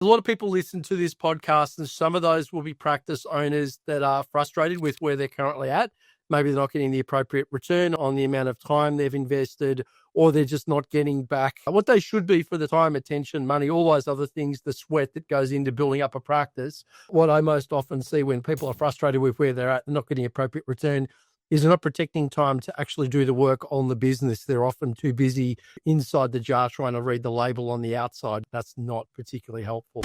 A lot of people listen to this podcast, and some of those will be practice owners that are frustrated with where they're currently at. Maybe they're not getting the appropriate return on the amount of time they've invested, or they're just not getting back what they should be for the time, attention, money, all those other things, the sweat that goes into building up a practice. What I most often see when people are frustrated with where they're at and not getting appropriate return is they're not protecting time to actually do the work on the business. They're often too busy inside the jar trying to read the label on the outside. That's not particularly helpful.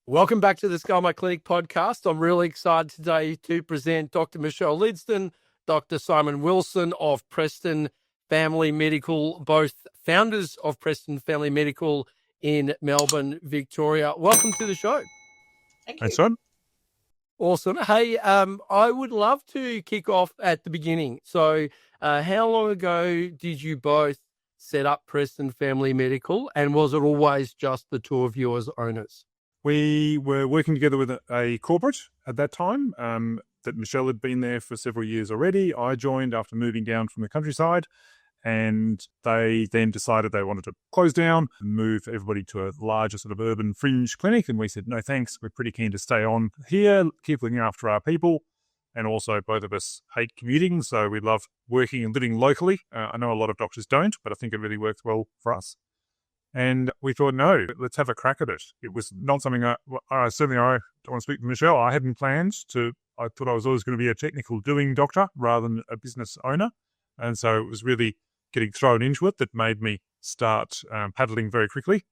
Welcome back to the Scale My Clinic podcast. I'm really excited today to present Dr. Michelle Lidston, Dr. Simon Wilson of Preston Family Medical, both founders of Preston Family Medical in Melbourne, Victoria. Welcome to the show. Thank you. Thanks, John. Awesome. Hey, I would love to kick off at the beginning. So how long ago did you both set up Preston Family Medical, and was it always just the two of you as owners? We were working together with a corporate at that time that Michelle had been there for several years already. I joined after moving down from the countryside, and they then decided they wanted to close down and move everybody to a larger sort of urban fringe clinic. And we said, no, thanks. We're pretty keen to stay on here, keep looking after our people. And also both of us hate commuting, so we love working and living locally. I know a lot of doctors don't, but I think it really works well for us. And we thought, no, let's have a crack at it. It was not something I don't want to speak to Michelle. I hadn't planned to. I thought I was always going to be a technical doing doctor rather than a business owner. And so it was really getting thrown into it that made me start paddling very quickly.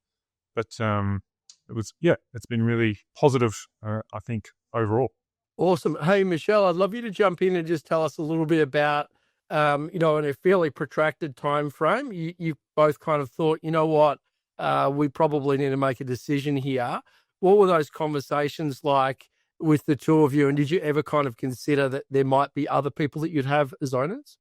But it's been really positive, I think, overall. Awesome. Hey, Michelle, I'd love you to jump in and just tell us a little bit about, in a fairly protracted time frame, you both kind of thought, you know what, we probably need to make a decision here. What were those conversations like with the two of you? And did you ever kind of consider that there might be other people that you'd have as owners?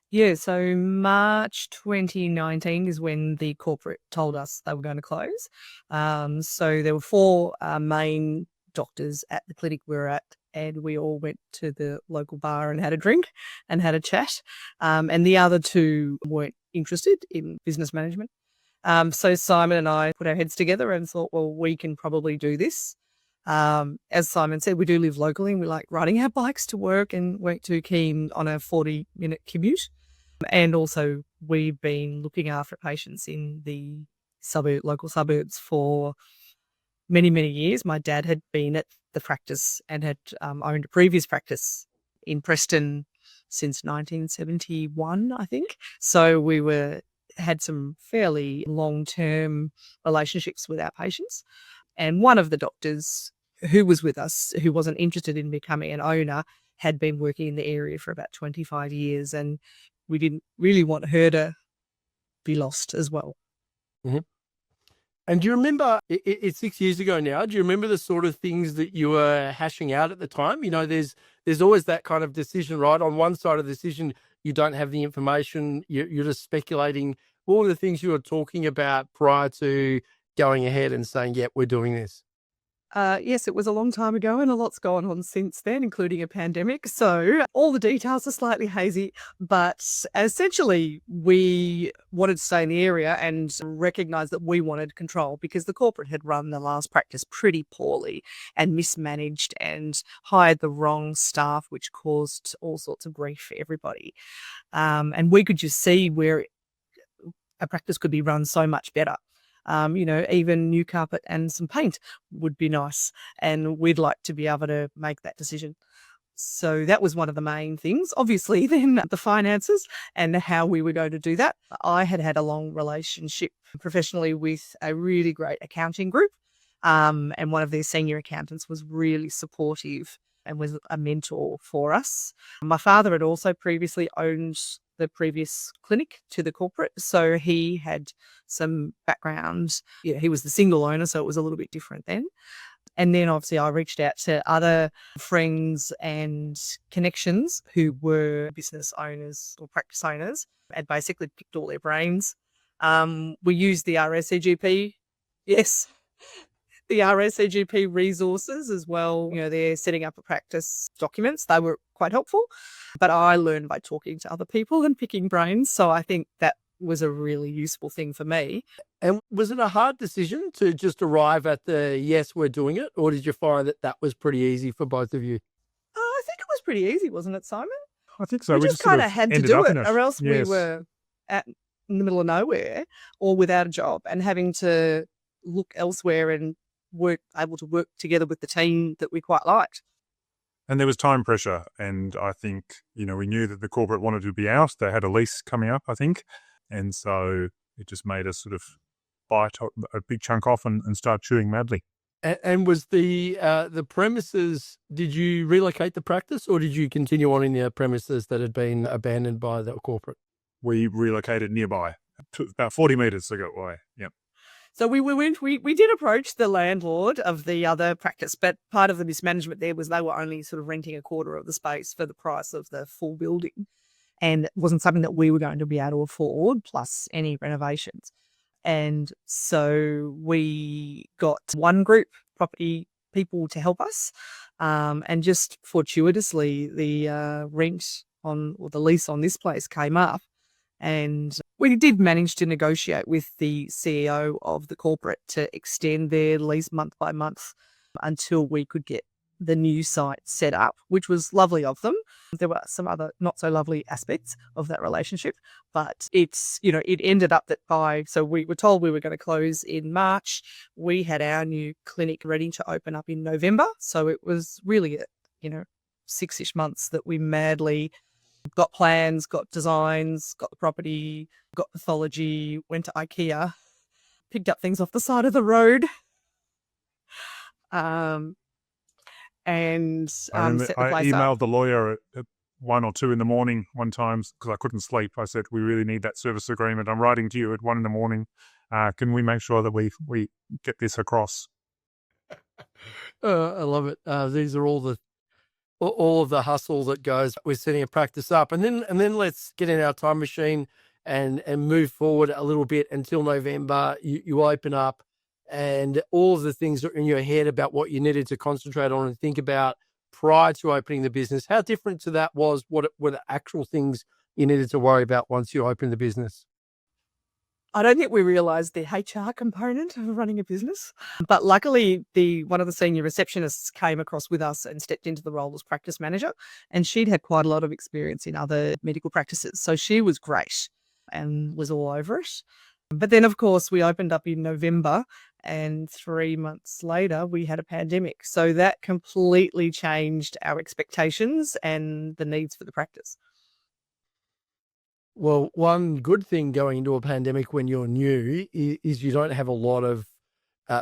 Yeah, so March 2019 is when the corporate told us they were going to close. So there were four main doctors at the clinic we were at, and we all went to the local bar and had a drink and had a chat. And the other two weren't interested in business management. So Simon and I put our heads together and thought, well, we can probably do this. As Simon said, we do live locally and we like riding our bikes to work and weren't too keen on a 40-minute commute. And also we've been looking after patients in the local suburbs for many, many years. My dad had been at the practice and had owned a previous practice in Preston since 1971, I think. So we had some fairly long-term relationships with our patients. And one of the doctors who was with us, who wasn't interested in becoming an owner, had been working in the area for about 25 years. And we didn't really want her to be lost as well. Mm-hmm. And do you remember, it's 6 years ago now, do you remember the sort of things that you were hashing out at the time? You know, there's always that kind of decision, right? On one side of the decision, you don't have the information, you're just speculating. What were the things you were talking about prior to going ahead and saying, yep, we're doing this? Yes, it was a long time ago and a lot's gone on since then, including a pandemic. So all the details are slightly hazy, but essentially we wanted to stay in the area and recognise that we wanted control because the corporate had run the last practice pretty poorly and mismanaged and hired the wrong staff, which caused all sorts of grief for everybody. And we could just see where a practice could be run so much better. Even new carpet and some paint would be nice. And we'd like to be able to make that decision. So that was one of the main things. Obviously, then the finances and how we were going to do that. I had a long relationship professionally with a really great accounting group. And one of their senior accountants was really supportive and was a mentor for us. My father had also previously owned the previous clinic to the corporate, so he had some background. Yeah, he was the single owner, so it was a little bit different then. And then obviously I reached out to other friends and connections who were business owners or practice owners and basically picked all their brains We use the RSCGP, yes, the RSCGP resources as well. They're setting up a practice documents. They were quite helpful, but I learned by talking to other people and picking brains. So I think that was a really useful thing for me. And was it a hard decision to just arrive at the, yes, we're doing it? Or did you find that was pretty easy for both of you? I think it was pretty easy, wasn't it, Simon? I think so. We just kind of had to do it, or else we were in the middle of nowhere or without a job and having to look elsewhere and able to work together with the team that we quite liked. And there was time pressure. And I think, we knew that the corporate wanted to be out. They had a lease coming up, I think. And so it just made us sort of bite a big chunk off and start chewing madly. And was the premises, did you relocate the practice or did you continue on in the premises that had been abandoned by the corporate? We relocated nearby, about 40 metres away. Yep. So we did approach the landlord of the other practice, but part of the mismanagement there was they were only sort of renting a quarter of the space for the price of the full building. And it wasn't something that we were going to be able to afford, plus any renovations. And so we got one group property people to help us. And just fortuitously, the the lease on this place came up. And we did manage to negotiate with the CEO of the corporate to extend their lease month by month until we could get the new site set up, which was lovely of them. There were some other not so lovely aspects of that relationship, but it ended up that so we were told we were going to close in March. We had our new clinic ready to open up in November. So it was really, 6-ish months that we madly got plans, got designs, got the property, got pathology, went to Ikea, picked up things off the side of the road. And set the place emailed up. The lawyer at 1 or 2 in the morning one time because I couldn't sleep. I said, we really need that service agreement. I'm writing to you at 1 in the morning. Can we make sure that we get this across? I love it. These are all of the hustle that goes with setting a practice up. And then let's get in our time machine and move forward a little bit until November. You open up. And all of the things that are in your head about what you needed to concentrate on and think about prior to opening the business, how different to that was what were the actual things you needed to worry about once you opened the business? I don't think we realised the HR component of running a business. But luckily, one of the senior receptionists came across with us and stepped into the role as practice manager. And she'd had quite a lot of experience in other medical practices. So she was great and was all over it. But then, of course, we opened up in November and 3 months later we had a pandemic. So that completely changed our expectations and the needs for the practice. Well, one good thing going into a pandemic when you're new is you don't have a lot of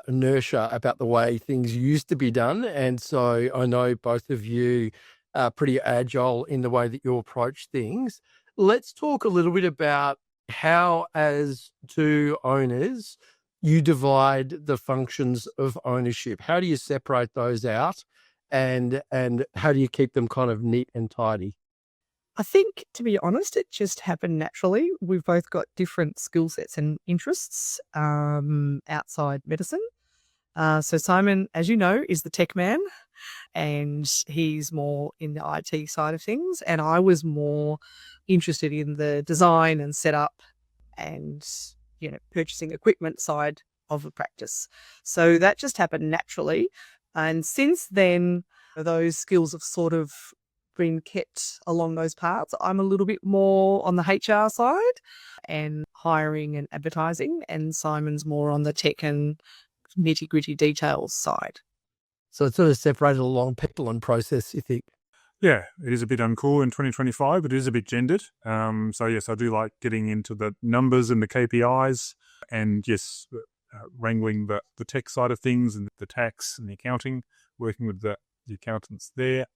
inertia about the way things used to be done. And so I know both of you are pretty agile in the way that you approach things. Let's talk a little bit about how, as two owners, you divide the functions of ownership. How do you separate those out and how do you keep them kind of neat and tidy? I think, to be honest, it just happened naturally. We've both got different skill sets and interests outside medicine. So Simon, as you know, is the tech man and he's more in the IT side of things. And I was more interested in the design and setup and, purchasing equipment side of the practice. So that just happened naturally. And since then, those skills have sort of been kept along those paths. I'm a little bit more on the HR side and hiring and advertising, and Simon's more on the tech and nitty-gritty details side. So it's sort of separated along people and process, you think? Yeah, it is a bit uncool in 2025, but it is a bit gendered. So yes, I do like getting into the numbers and the KPIs and yes, wrangling the tech side of things and the tax and the accounting, working with the accountants there.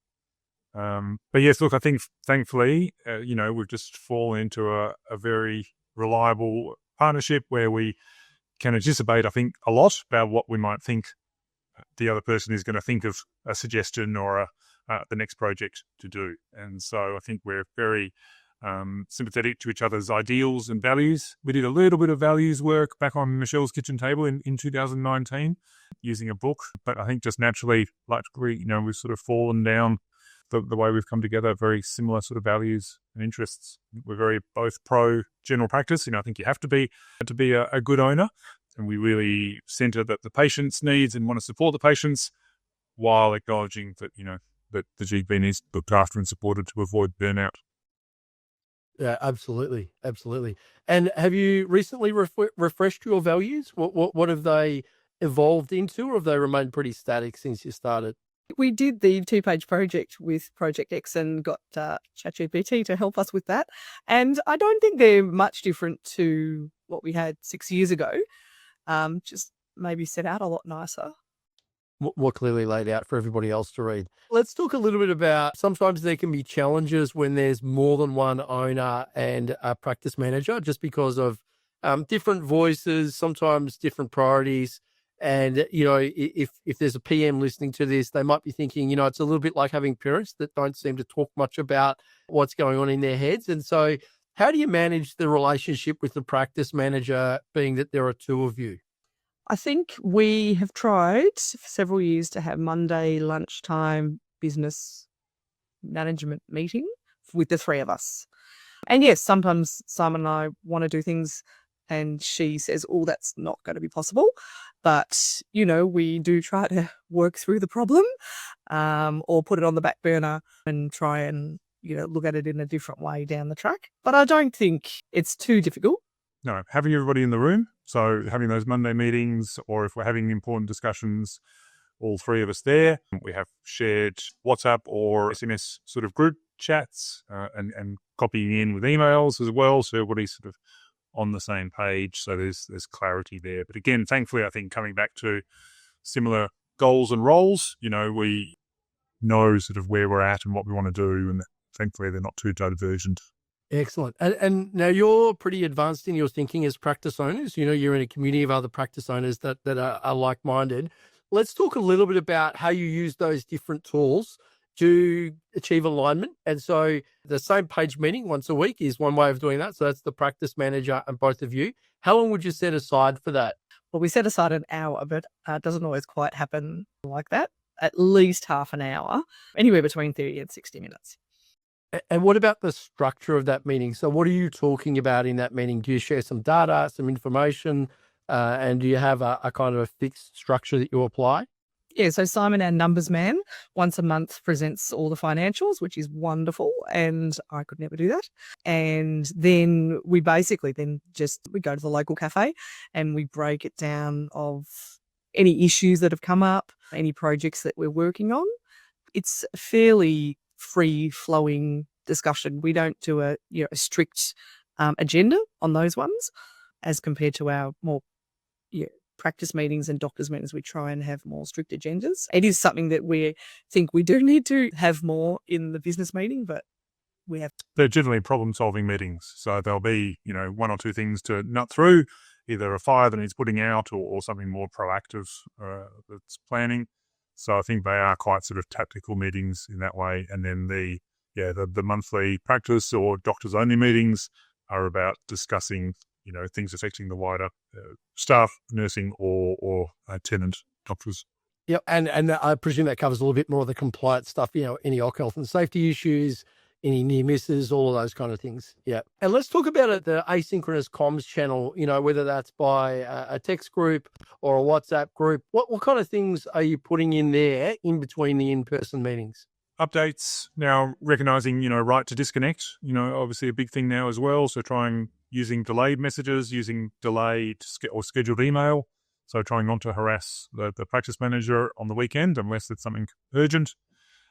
But yes, look, I think thankfully, we've just fallen into a very reliable partnership where we can anticipate, I think, a lot about what we might think the other person is going to think of a suggestion or the next project to do. And so I think we're very sympathetic to each other's ideals and values. We did a little bit of values work back on Michelle's kitchen table in 2019 using a book, but I think just naturally, like we've sort of fallen down the way we've come together, very similar sort of values and interests. We're very both pro general practice. I think you have to be a good owner, and we really centre that the patient's needs and want to support the patients while acknowledging that, that the GP needs looked after and supported to avoid burnout. Yeah, absolutely. Absolutely. And have you recently refreshed your values? What have they evolved into, or have they remained pretty static since you started? We did the 2-page project with Project X and got ChatGPT to help us with that. And I don't think they're much different to what we had 6 years ago. Just maybe set out a lot nicer. More clearly laid out for everybody else to read. Let's talk a little bit about, sometimes there can be challenges when there's more than one owner and a practice manager, just because of different voices, sometimes different priorities. And, if there's a PM listening to this, they might be thinking, it's a little bit like having parents that don't seem to talk much about what's going on in their heads. And so how do you manage the relationship with the practice manager, being that there are two of you? I think we have tried for several years to have Monday lunchtime business management meeting with the three of us. And yes, sometimes Simon and I want to do things and she says, oh, that's not going to be possible. But, we do try to work through the problem or put it on the back burner and try and, look at it in a different way down the track. But I don't think it's too difficult. No, having everybody in the room. So having those Monday meetings, or if we're having important discussions, all three of us there. We have shared WhatsApp or SMS sort of group chats and copying in with emails as well. So everybody's sort of on the same page. So there's clarity there. But again, thankfully, I think coming back to similar goals and roles, we know sort of where we're at and what we want to do. And thankfully, they're not too divergent. Excellent. And now you're pretty advanced in your thinking as practice owners. You're in a community of other practice owners that are like-minded. Let's talk a little bit about how you use those different tools to achieve alignment. And so the same page meeting once a week is one way of doing that. So that's the practice manager and both of you. How long would you set aside for that? Well, we set aside an hour, but it doesn't always quite happen like that. At least half an hour, anywhere between 30 and 60 minutes. And what about the structure of that meeting? So what are you talking about in that meeting? Do you share some data, some information, and do you have a kind of a fixed structure that you apply? Yeah, so Simon, our numbers man, once a month presents all the financials, which is wonderful, and I could never do that. And then we basically we go to the local cafe and we break it down of any issues that have come up, any projects that we're working on. It's fairly free-flowing discussion. We don't do a strict agenda on those ones, as compared to our more practice meetings and doctors' meetings. We try and have more strict agendas. It is something that we think we do need to have more in the business meeting, but we have. They're generally problem-solving meetings, so there'll be one or two things to nut through, either a fire that needs putting out or something more proactive that's planning. So I think they are quite sort of tactical meetings in that way. And then the monthly practice or doctors only meetings are about discussing, things affecting the wider staff, nursing or tenant doctors. Yeah, and I presume that covers a little bit more of the compliance stuff, any health and safety issues, any near misses, all of those kind of things. Yeah. And let's talk about the asynchronous comms channel, whether that's by a text group or a WhatsApp group. What kind of things are you putting in there in between the in-person meetings? Updates, now recognizing, right to disconnect, obviously a big thing now as well. So trying using delayed messages, using delayed or scheduled email. So trying not to harass the practice manager on the weekend unless it's something urgent.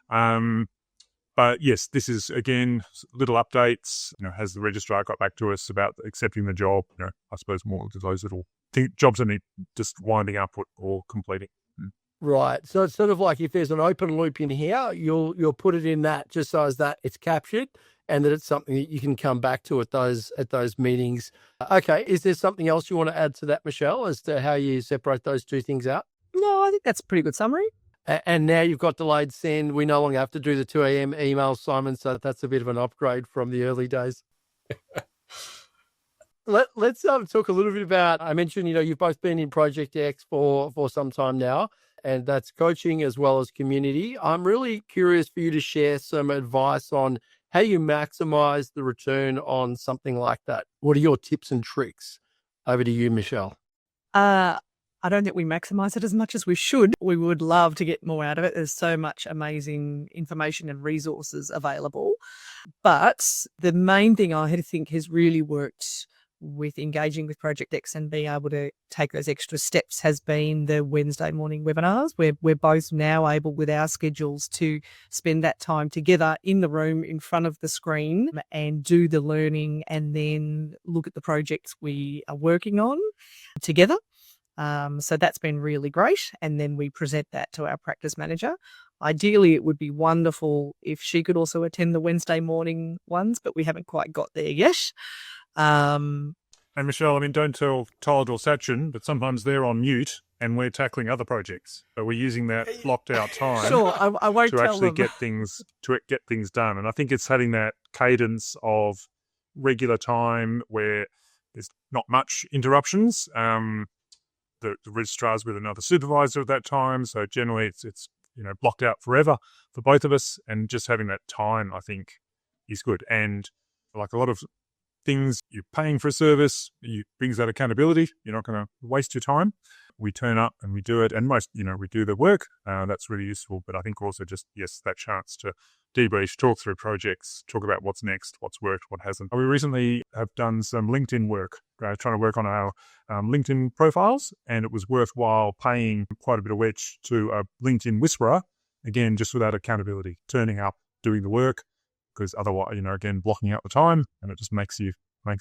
But yes, this is, again, little updates. Has the registrar got back to us about accepting the job? I suppose more of those little jobs that need just winding up or completing. Right. So it's sort of like if there's an open loop in here, you'll put it in that just so as that it's captured and that it's something that you can come back to at those meetings. Okay. Is there something else you want to add to that, Michelle, as to how you separate those two things out? No, I think that's a pretty good summary. And now you've got delayed send. We no longer have to do the 2 a.m. emails, Simon. So that's a bit of an upgrade from the early days. Let's talk a little bit about, I mentioned, you've both been in Project X for some time now, and that's coaching as well as community. I'm really curious for you to share some advice on how you maximize the return on something like that. What are your tips and tricks? Over to you, Michelle. I don't think we maximize it as much as we should. We would love to get more out of it. There's so much amazing information and resources available. But the main thing I think has really worked with engaging with Project X and being able to take those extra steps has been the Wednesday morning webinars, where we're both now able with our schedules to spend that time together in the room in front of the screen and do the learning and then look at the projects we are working on together. So that's been really great. And then we present that to our practice manager. Ideally, it would be wonderful if she could also attend the Wednesday morning ones, but we haven't quite got there yet. And Michelle, don't tell Todd or Sachin, but sometimes they're on mute and we're tackling other projects. So we're using that blocked out time Sure, I won't to tell actually them. get things done. And I think it's having that cadence of regular time where there's not much interruptions. The registrar's with another supervisor at that time, so generally it's blocked out forever for both of us, and just having that time I think is good. And like a lot of things, you're paying for a service, it brings that accountability. You're not going to waste your time. We turn up and we do it, and most we do the work. That's really useful. But I think also just that chance to debrief, talk through projects, talk about what's next, what's worked, what hasn't. We recently have done some LinkedIn work, trying to work on our LinkedIn profiles, and it was worthwhile paying quite a bit of wedge to a LinkedIn whisperer, again, just without accountability, turning up, doing the work, because otherwise, again, blocking out the time, and it just makes you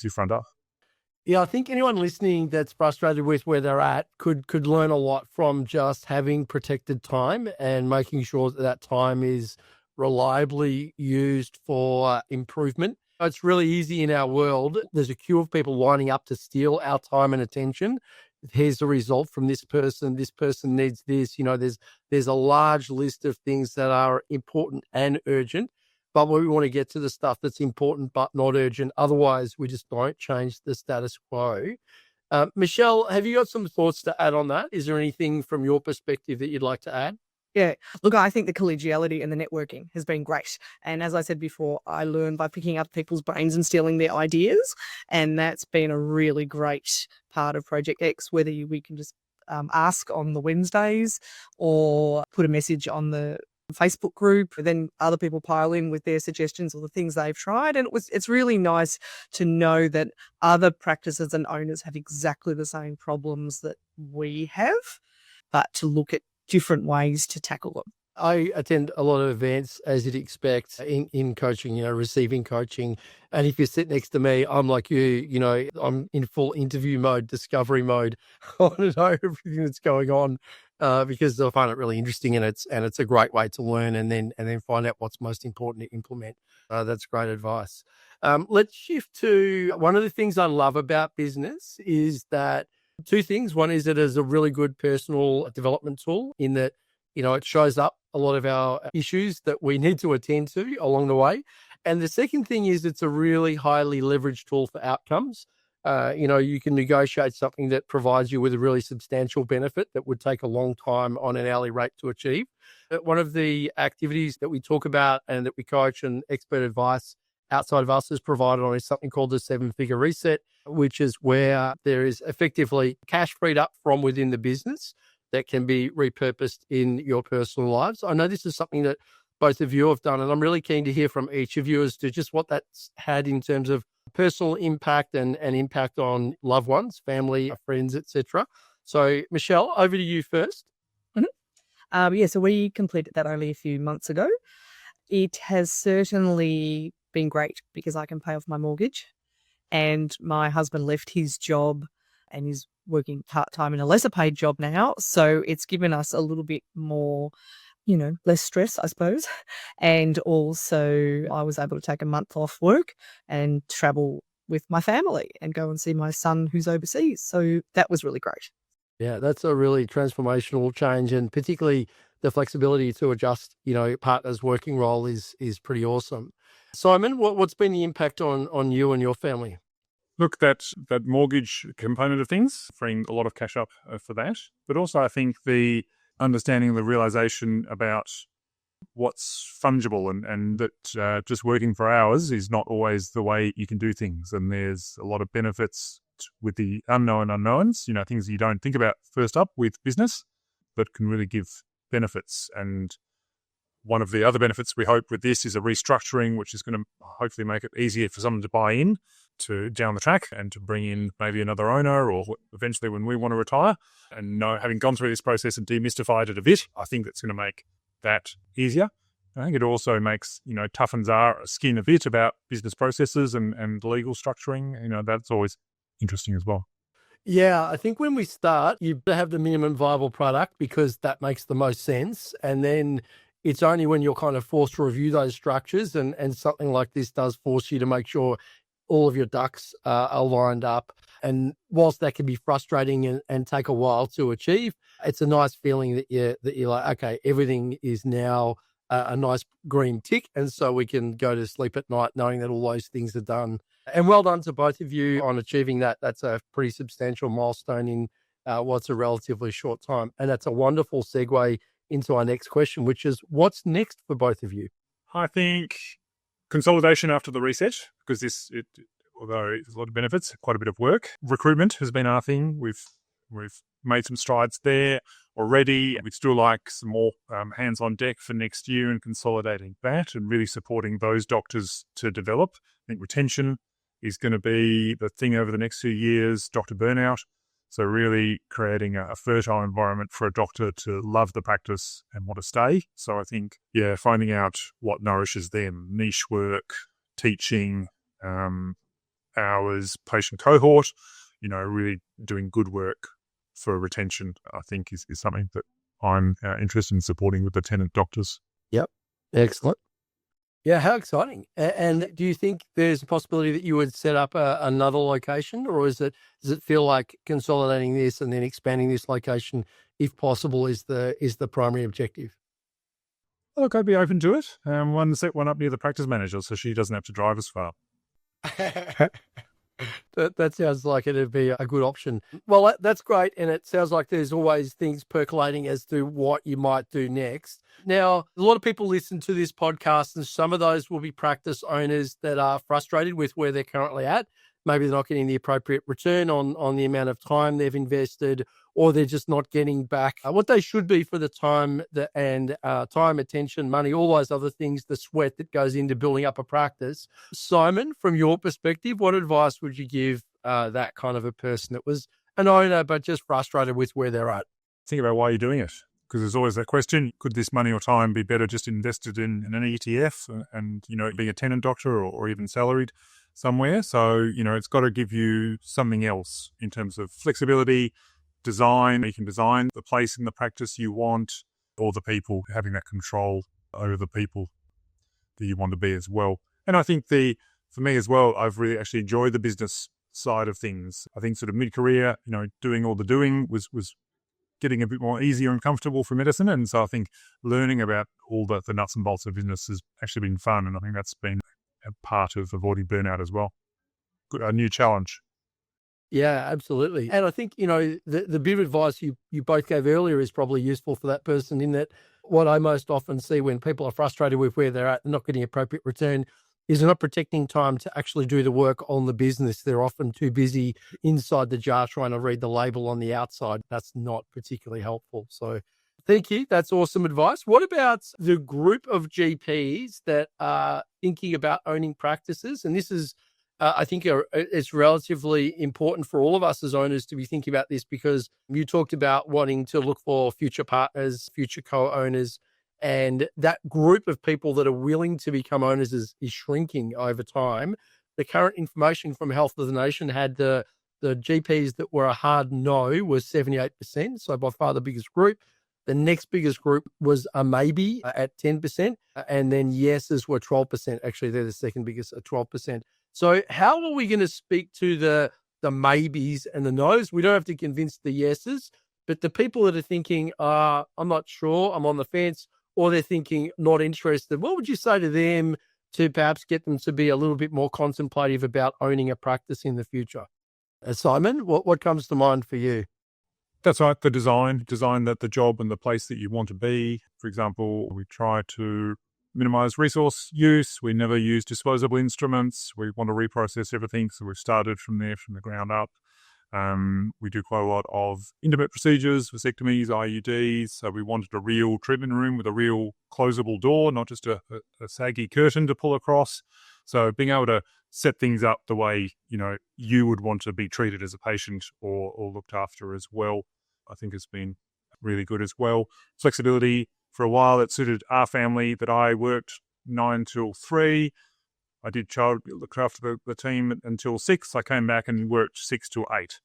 front up. Yeah, I think anyone listening that's frustrated with where they're at could learn a lot from just having protected time and making sure that time is reliably used for improvement. It's really easy in our world. There's a queue of people lining up to steal our time and attention. Here's the result from this person. This person needs this. There's a large list of things that are important and urgent. But we want to get to the stuff that's important but not urgent. Otherwise, we just don't change the status quo. Michelle, have you got some thoughts to add on that? Is there anything from your perspective that you'd like to add? Yeah, look, I think the collegiality and the networking has been great. And as I said before, I learned by picking up people's brains and stealing their ideas. And that's been a really great part of Project X, whether we can just ask on the Wednesdays or put a message on the Facebook group, then other people pile in with their suggestions or the things they've tried. And it's really nice to know that other practices and owners have exactly the same problems that we have, but to look at different ways to tackle them. I attend a lot of events, as you'd expect, in coaching, receiving coaching. And if you sit next to me, I'm like you, I'm in full interview mode, discovery mode. I want to know everything that's going on because I find it really interesting, and it's a great way to learn and then find out what's most important to implement. That's great advice. Let's shift to one of the things I love about business is that two things. One is it is a really good personal development tool in that, it shows up a lot of our issues that we need to attend to along the way. And the second thing is it's a really highly leveraged tool for outcomes. You can negotiate something that provides you with a really substantial benefit that would take a long time on an hourly rate to achieve. One of the activities that we talk about and that we coach and expert advice outside of us is provided on is something called the 7-figure reset, which is where there is effectively cash freed up from within the business that can be repurposed in your personal lives. I know this is something that both of you have done, and I'm really keen to hear from each of you as to just what that's had in terms of personal impact and impact on loved ones, family, friends, etc. So, Michelle, over to you first. Mm-hmm. So we completed that only a few months ago. It has certainly been great because I can pay off my mortgage, and my husband left his job and is working part-time in a lesser paid job now. So it's given us a little bit more, less stress, I suppose. And also I was able to take a month off work and travel with my family and go and see my son who's overseas. So that was really great. Yeah, that's a really transformational change, and particularly the flexibility to adjust, partner's working role is pretty awesome. Simon, what's been the impact on you and your family? Look, that mortgage component of things, freeing a lot of cash up for that. But also I think the understanding, the realization about what's fungible and that just working for hours is not always the way you can do things. And there's a lot of benefits with the unknown unknowns, things you don't think about first up with business, but can really give benefits. And one of the other benefits we hope with this is a restructuring, which is going to hopefully make it easier for someone to buy in to down the track and to bring in maybe another owner or eventually when we want to retire. And having gone through this process and demystified it a bit, I think that's going to make that easier. I think it also makes, toughens our skin a bit about business processes and legal structuring. That's always interesting as well. Yeah, I think when we start, you have the minimum viable product because that makes the most sense. And then it's only when you're kind of forced to review those structures and something like this does force you to make sure all of your ducks are lined up. And whilst that can be frustrating and take a while to achieve, it's a nice feeling that you're like, okay, everything is now a nice green tick. And so we can go to sleep at night knowing that all those things are done. And well done to both of you on achieving that. That's a pretty substantial milestone in what's a relatively short time. And that's a wonderful segue into our next question, which is what's next for both of you? I think consolidation after the reset, because although there's a lot of benefits, quite a bit of work. Recruitment has been our thing. We've made some strides there already. We'd still like some more hands on deck for next year and consolidating that and really supporting those doctors to develop. I think retention is going to be the thing over the next few years, doctor burnout. So really creating a fertile environment for a doctor to love the practice and want to stay. So I think, finding out what nourishes them, niche work, teaching, hours, patient cohort, really doing good work for retention, I think is something that I'm interested in supporting with the tenant doctors. Yep. Excellent. Yeah, how exciting. And do you think there's a possibility that you would set up another location, or does it feel like consolidating this and then expanding this location, if possible, is the primary objective? Look, I'd be open to it. Set one up near the practice manager so she doesn't have to drive as far. That sounds like it'd be a good option. Well, that's great. And it sounds like there's always things percolating as to what you might do next. Now, a lot of people listen to this podcast and some of those will be practice owners that are frustrated with where they're currently at. Maybe they're not getting the appropriate return on the amount of time they've invested, or they're just not getting back what they should be for the time time, attention, money, all those other things, the sweat that goes into building up a practice. Simon, from your perspective, what advice would you give that kind of a person that was an owner but just frustrated with where they're at? Think about why you're doing it, because there's always that question, could this money or time be better just invested in an ETF and being a tenant doctor or even salaried somewhere? So, it's got to give you something else in terms of flexibility, design. You can design the place in the practice you want, or the people, having that control over the people that you want to be as well. And I think for me as well, I've really actually enjoyed the business side of things. I think sort of mid-career, doing all the doing was getting a bit more easier and comfortable for medicine. And so I think learning about all the nuts and bolts of business has actually been fun. And I think that's been a part of avoiding burnout as well. A new challenge. Yeah, absolutely. And I think, the bit of advice you both gave earlier is probably useful for that person, in that what I most often see when people are frustrated with where they're at and not getting appropriate return is they're not protecting time to actually do the work on the business. They're often too busy inside the jar trying to read the label on the outside. That's not particularly helpful. So thank you. That's awesome advice. What about the group of GPs that are thinking about owning practices? And this is, I think it's relatively important for all of us as owners to be thinking about this, because you talked about wanting to look for future partners, future co-owners, and that group of people that are willing to become owners is shrinking over time. The current information from Health of the Nation had the GPs that were a hard no was 78%, so by far the biggest group. The next biggest group was a maybe at 10%, and then yeses were 12%. Actually, they're the second biggest at 12%. So how are we going to speak to the maybes and the no's? We don't have to convince the yeses, But the people that are thinking, I'm not sure, I'm on the fence, or they're thinking not interested, what would you say to them to perhaps get them to be a little bit more contemplative about owning a practice in the future? Simon, what comes to mind for you? That's right. The design that the job and the place that you want to be. For example, we try to minimize resource use. We never use disposable instruments. We want to reprocess everything. So we've started from there, from the ground up. We do quite a lot of intimate procedures, vasectomies, IUDs. So we wanted a real treatment room with a real closable door, not just a saggy curtain to pull across. So being able to set things up the way, you would want to be treated as a patient or looked after as well, I think has been really good as well. Flexibility. For a while, it suited our family that I worked 9 till 3. I did look after the team until 6. I came back and worked 6 till 8.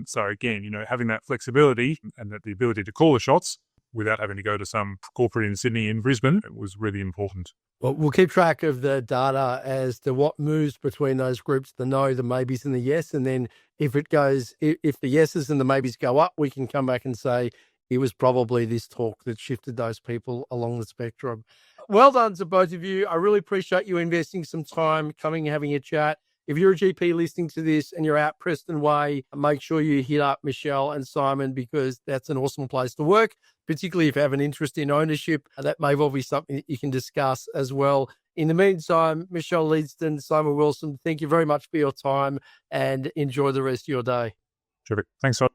So again, having that flexibility and the ability to call the shots without having to go to some corporate in Sydney and Brisbane, it was really important. Well, we'll keep track of the data as to what moves between those groups, the no, the maybes and the yes. And then if the yeses and the maybes go up, we can come back and say it was probably this talk that shifted those people along the spectrum. Well done to both of you. I really appreciate you investing some time coming and having a chat. If you're a GP listening to this and you're out Preston Way, make sure you hit up Michelle and Simon, because that's an awesome place to work, particularly if you have an interest in ownership. That may well be something that you can discuss as well. In the meantime, Michelle Leedston, Simon Wilson, thank you very much for your time and enjoy the rest of your day. Terrific. Thanks, Todd.